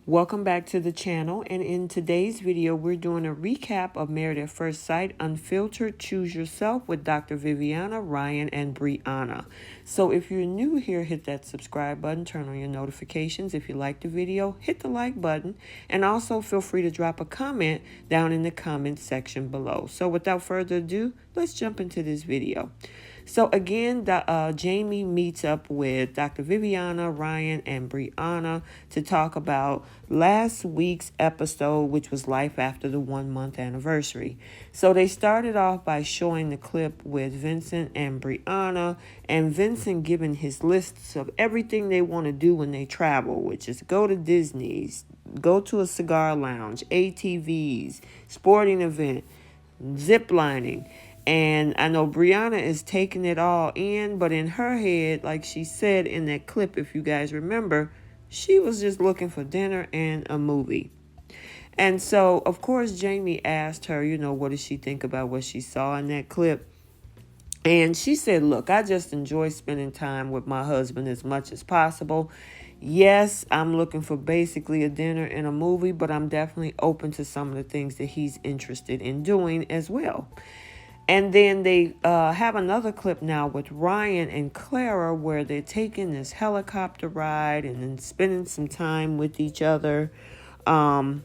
Welcome back to the channel, and in today's video we're doing a recap of Married at First Sight Unfiltered Choose Yourself with Dr. Viviana, Ryan, and Brianna. So if you're new here, hit that subscribe button, turn on your notifications. If you like the video, hit the like button, and also feel free to drop a comment down in the comment section below. So without further ado, let's jump into this video. So again, Jamie meets up with Dr. Viviana, Ryan, and Brianna to talk about last week's episode, which was life after the 1 month anniversary. So they started off by showing the clip with Vincent and Brianna, and Vincent giving his lists of everything they want to do when they travel, which is go to Disney's, go to a cigar lounge, ATVs, sporting event, zip lining. And I know Brianna is taking it all in, but in her head, like she said in that clip, if you guys remember, she was just looking for dinner and a movie. And so, of course, Jamie asked her, what does she think about what she saw in that clip? And she said, look, I just enjoy spending time with my husband as much as possible. Yes, I'm looking for basically a dinner and a movie, but I'm definitely open to some of the things that he's interested in doing as well. And then they have another clip now with Ryan and Clara where they're taking this helicopter ride and then spending some time with each other. And,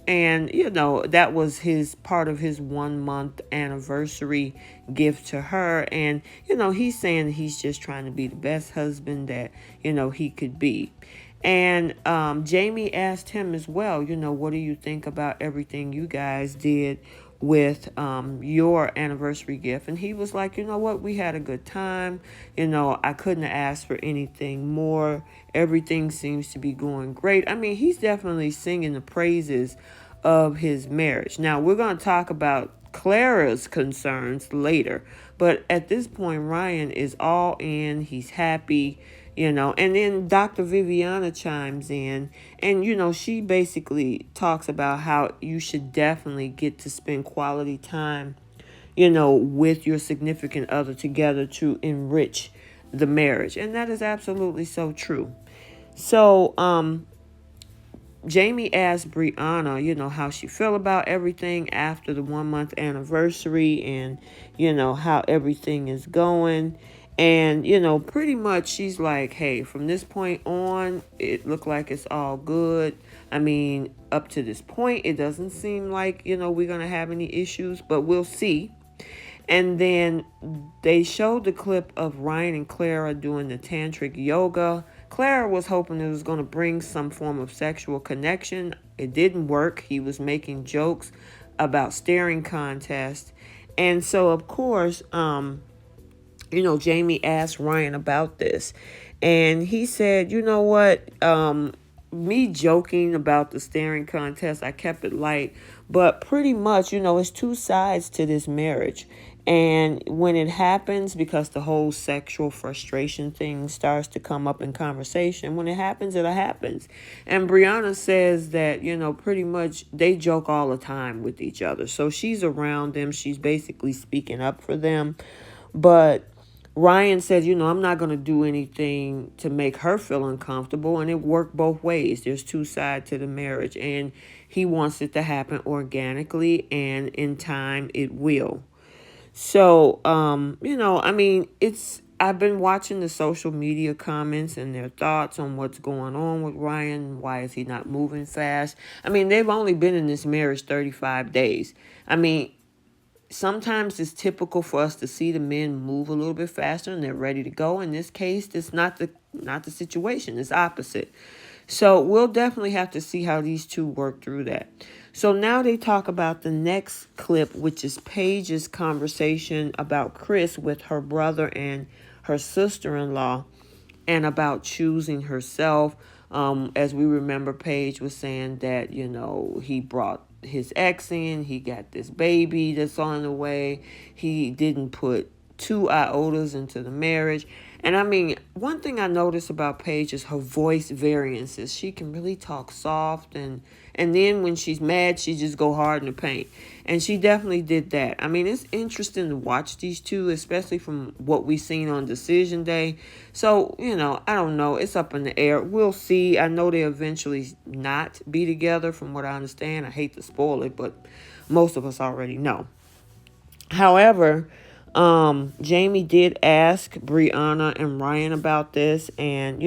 that was his part of his 1 month anniversary gift to her. And, he's saying he's just trying to be the best husband that, he could be. And Jamie asked him as well, what do you think about everything you guys did with your anniversary gift? And he was like, what, we had a good time. I couldn't have asked for anything more. Everything seems to be going great. I mean, he's definitely singing the praises of his marriage. Now, we're going to talk about Clara's concerns later, but at this point, Ryan is all in. He's happy. And then Dr. Viviana chimes in and, she basically talks about how you should definitely get to spend quality time, with your significant other together to enrich the marriage. And that is absolutely so true. So, Jamie asked Brianna, how she feel about everything after the 1 month anniversary and, how everything is going. And, pretty much she's like, hey, from this point on, it looked like it's all good. I mean, up to this point, it doesn't seem like, we're going to have any issues, but we'll see. And then they showed the clip of Ryan and Clara doing the tantric yoga. Clara was hoping it was going to bring some form of sexual connection. It didn't work. He was making jokes about staring contests. And so, of course, Jamie asked Ryan about this, and he said, what, me joking about the staring contest, I kept it light, but pretty much, it's two sides to this marriage. And when it happens, because the whole sexual frustration thing starts to come up in conversation, when it happens, it happens. And Brianna says that, pretty much they joke all the time with each other. So she's around them. She's basically speaking up for them. But Ryan said, I'm not going to do anything to make her feel uncomfortable. And it worked both ways. There's two sides to the marriage. And he wants it to happen organically. And in time, it will. So, I've been watching the social media comments and their thoughts on what's going on with Ryan. Why is he not moving fast? I mean, they've only been in this marriage 35 days. I mean, sometimes it's typical for us to see the men move a little bit faster and they're ready to go. In this case, it's not the situation. It's opposite. So we'll definitely have to see how these two work through that. So now they talk about the next clip, which is Paige's conversation about Chris with her brother and her sister-in-law and about choosing herself. As we remember, Paige was saying that, he brought his ex in, he got this baby that's on the way. He didn't put 2 iotas into the marriage. And I mean, one thing I noticed about Paige is her voice variances. She can really talk soft, and then when she's mad, she just go hard in the paint. And she definitely did that. I mean, it's interesting to watch these two, especially from what we've seen on Decision Day. So, I don't know. It's up in the air. We'll see. I know they eventually not be together from what I understand. I hate to spoil it, but most of us already know. However, Jamie did ask Brianna and Ryan about this, and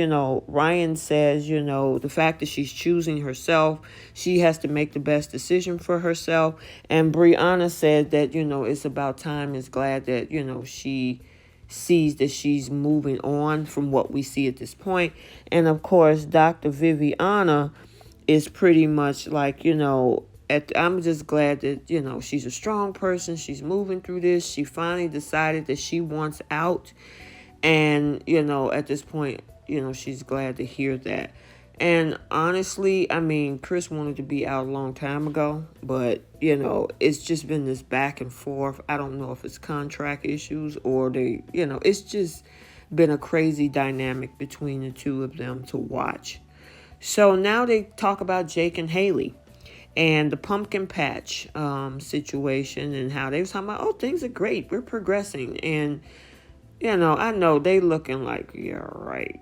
Ryan says, the fact that she's choosing herself, she has to make the best decision for herself. And Brianna said that, it's about time, is glad that, she sees that she's moving on from what we see at this point. And of course, Dr. Viviana is pretty much like, I'm just glad that, she's a strong person. She's moving through this. She finally decided that she wants out. And, at this point, she's glad to hear that. And honestly, I mean, Chris wanted to be out a long time ago, but, it's just been this back and forth. I don't know if it's contract issues or it's just been a crazy dynamic between the two of them to watch. So now they talk about Jake and Haley and the pumpkin patch situation, and how they was talking about, oh, things are great, we're progressing. And I know they looking like, yeah, right.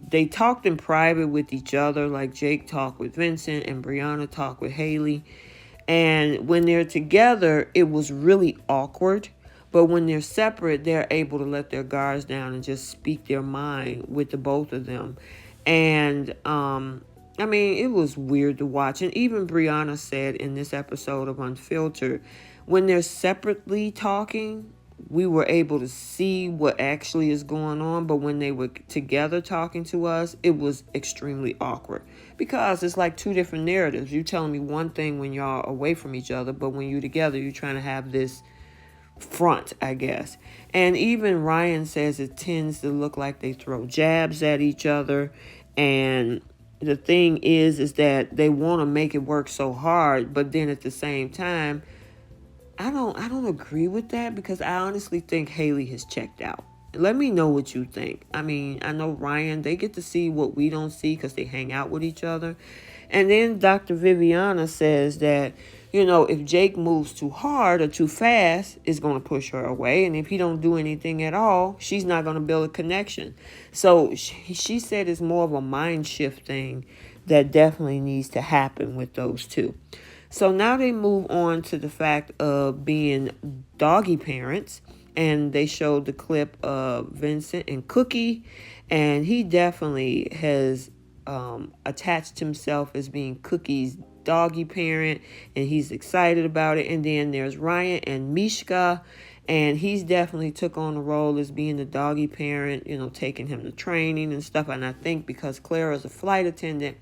They talked in private with each other, like Jake talked with Vincent and Brianna talked with Haley. And when they're together, it was really awkward. But when they're separate, they're able to let their guards down and just speak their mind with the both of them. And I mean, it was weird to watch. And even Brianna said in this episode of Unfiltered, when they're separately talking, we were able to see what actually is going on. But when they were together talking to us, it was extremely awkward. Because it's like two different narratives. You're telling me one thing when y'all away from each other, but when you're together, you're trying to have this front, I guess. And even Ryan says it tends to look like they throw jabs at each other. And the thing is that they want to make it work so hard, but then at the same time, I don't agree with that, because I honestly think Haley has checked out. Let me know what you think. I mean, I know Ryan, they get to see what we don't see because they hang out with each other. And then Dr. Viviana says that, if Jake moves too hard or too fast, it's going to push her away. And if he don't do anything at all, she's not going to build a connection. So she said it's more of a mind shift thing that definitely needs to happen with those two. So now they move on to the fact of being doggy parents. And they showed the clip of Vincent and Cookie. And he definitely has attached himself as being Cookie's doggy parent, and he's excited about it. And then there's Ryan and Mishka, and he's definitely took on the role as being the doggy parent, taking him to training and stuff. And I think because Clara is a flight attendant,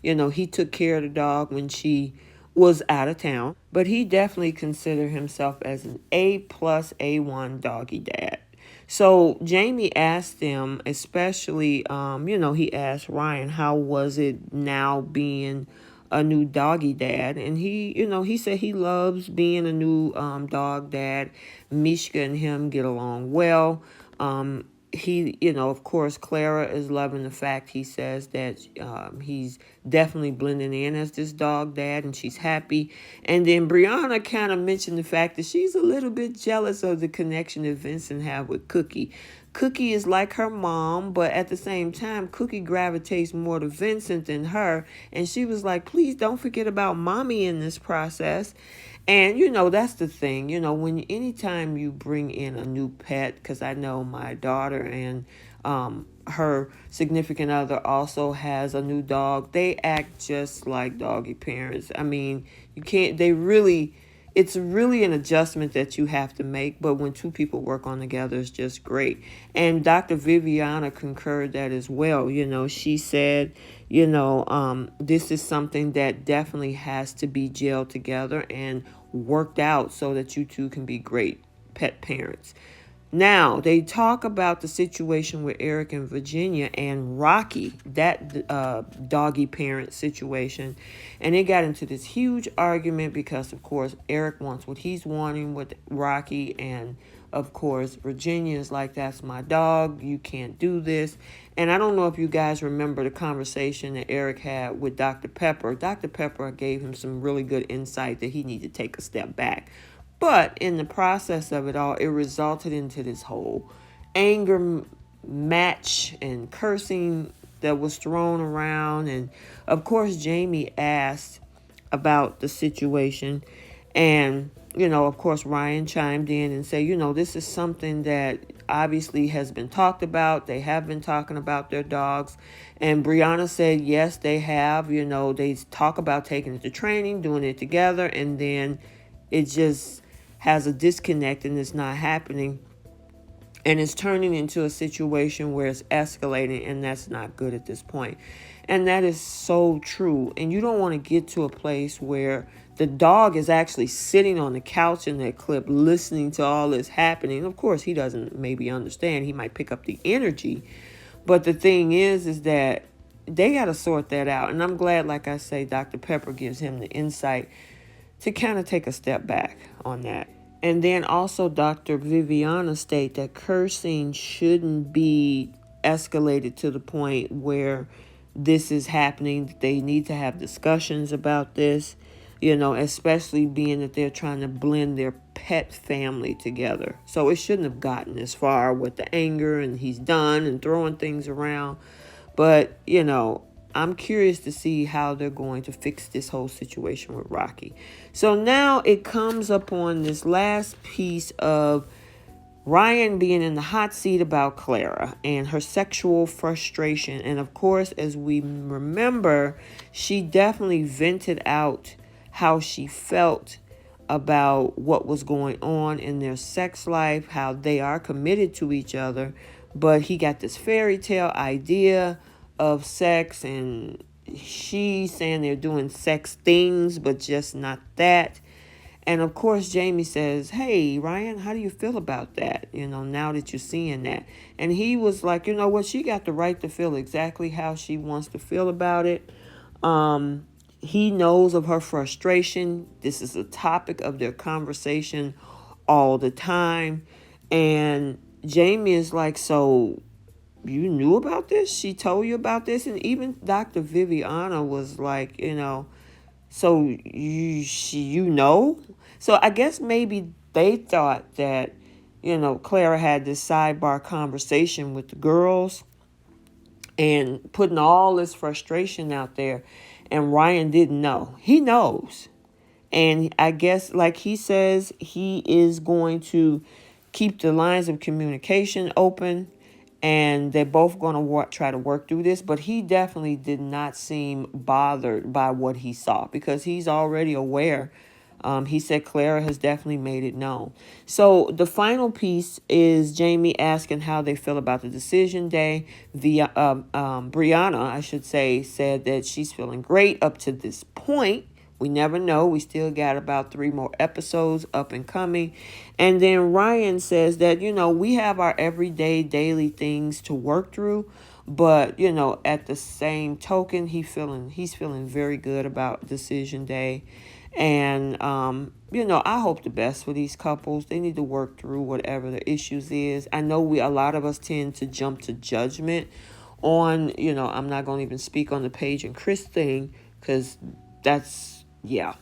he took care of the dog when she was out of town. But he definitely considered himself as an A+A1 doggy dad. So Jamie asked them, especially, he asked Ryan, how was it now being a new doggy dad? And he said he loves being a new dog dad. Mishka and him get along well. He, of course, Clara is loving the fact, he says, that he's definitely blending in as this dog dad, and she's happy. And then Brianna kind of mentioned the fact that she's a little bit jealous of the connection that Vincent have with Cookie. Cookie is like her mom, but at the same time, Cookie gravitates more to Vincent than her. And she was like, please don't forget about mommy in this process. And, that's the thing, anytime you bring in a new pet, because I know my daughter and her significant other also has a new dog, they act just like doggy parents. I mean, it's really an adjustment that you have to make, but when two people work on together, it's just great. And Dr. Viviana concurred that as well. She said, this is something that definitely has to be gelled together and worked out so that you two can be great pet parents. Now, they talk about the situation with Eric and Virginia and Rocky, that doggy parent situation. And they got into this huge argument because, of course, Eric wants what he's wanting with Rocky, and Of course, Virginia is like, that's my dog. You can't do this. And I don't know if you guys remember the conversation that Eric had with Dr. Pepper. Dr. Pepper gave him some really good insight that he needed to take a step back. But in the process of it all, it resulted into this whole anger match and cursing that was thrown around. And of course, Jamie asked about the situation. And, of course, Ryan chimed in and said, this is something that obviously has been talked about. They have been talking about their dogs. And Brianna said, yes, they have. They talk about taking it to training, doing it together. And then it just has a disconnect and it's not happening. And it's turning into a situation where it's escalating, and that's not good at this point. And that is so true. And you don't want to get to a place where the dog is actually sitting on the couch in that clip listening to all this happening. Of course, he doesn't maybe understand. He might pick up the energy. But the thing is that they got to sort that out. And I'm glad, like I say, Dr. Pepper gives him the insight to kind of take a step back on that. And then also Dr. Viviana state that cursing shouldn't be escalated to the point where this is happening. They need to have discussions about this, especially being that they're trying to blend their pet family together. So it shouldn't have gotten as far with the anger and he's done and throwing things around. But, I'm curious to see how they're going to fix this whole situation with Rocky. So now it comes upon this last piece of Ryan being in the hot seat about Clara and her sexual frustration. And of course, as we remember, she definitely vented out how she felt about what was going on in their sex life, how they are committed to each other. But he got this fairy tale idea of sex, and she's saying they're doing sex things, but just not that. And of course, Jamie says, hey, Ryan, how do you feel about that? Now that you're seeing that. And he was like, you know what? She got the right to feel exactly how she wants to feel about it. He knows of her frustration. This is a topic of their conversation all the time. And Jamie is like, so you knew about this? She told you about this? And even Dr. Viviana was like, so you know? So I guess maybe they thought that, Clara had this sidebar conversation with the girls and putting all this frustration out there. And Ryan didn't know. He knows. And I guess, like he says, he is going to keep the lines of communication open. And they're both going to try to work through this. But he definitely did not seem bothered by what he saw because he's already aware. He said Clara has definitely made it known. So the final piece is Jamie asking how they feel about the decision day. Brianna, I should say, said that she's feeling great up to this point. We never know. We still got about 3 more episodes up and coming. And then Ryan says that, we have our everyday, daily things to work through. But, at the same token, he's feeling very good about decision day. And, I hope the best for these couples. They need to work through whatever the issues is. I know a lot of us tend to jump to judgment on, I'm not going to even speak on the Paige and Chris thing because that's, yeah.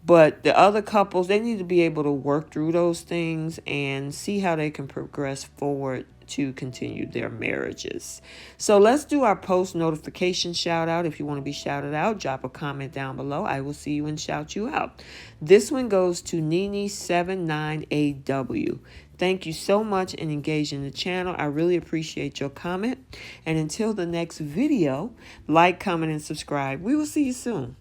But the other couples, they need to be able to work through those things and see how they can progress forward to continue their marriages. So let's do our post notification shout out. If you want to be shouted out, drop a comment down below. I will see you and shout you out. This one goes to Nini79AW. Thank you so much and engage in the channel. I really appreciate your comment. And until the next video, like, comment, and subscribe. We will see you soon.